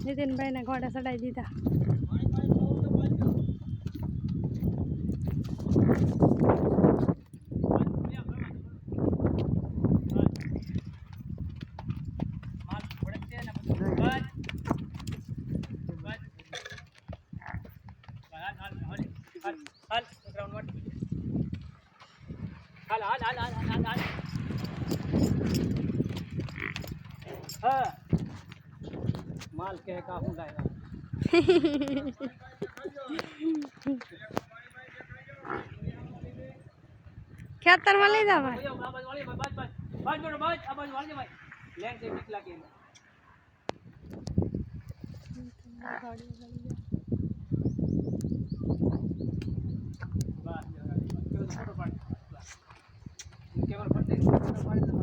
નીતિનભાઈ ને ઘોડા ચડાવી દીધા. माल के का हूं गाएगा ખેતર માં લઈ જાવ બસ આબાજ વાળી ભાઈ લેન से निकला के बस केवल पड़ते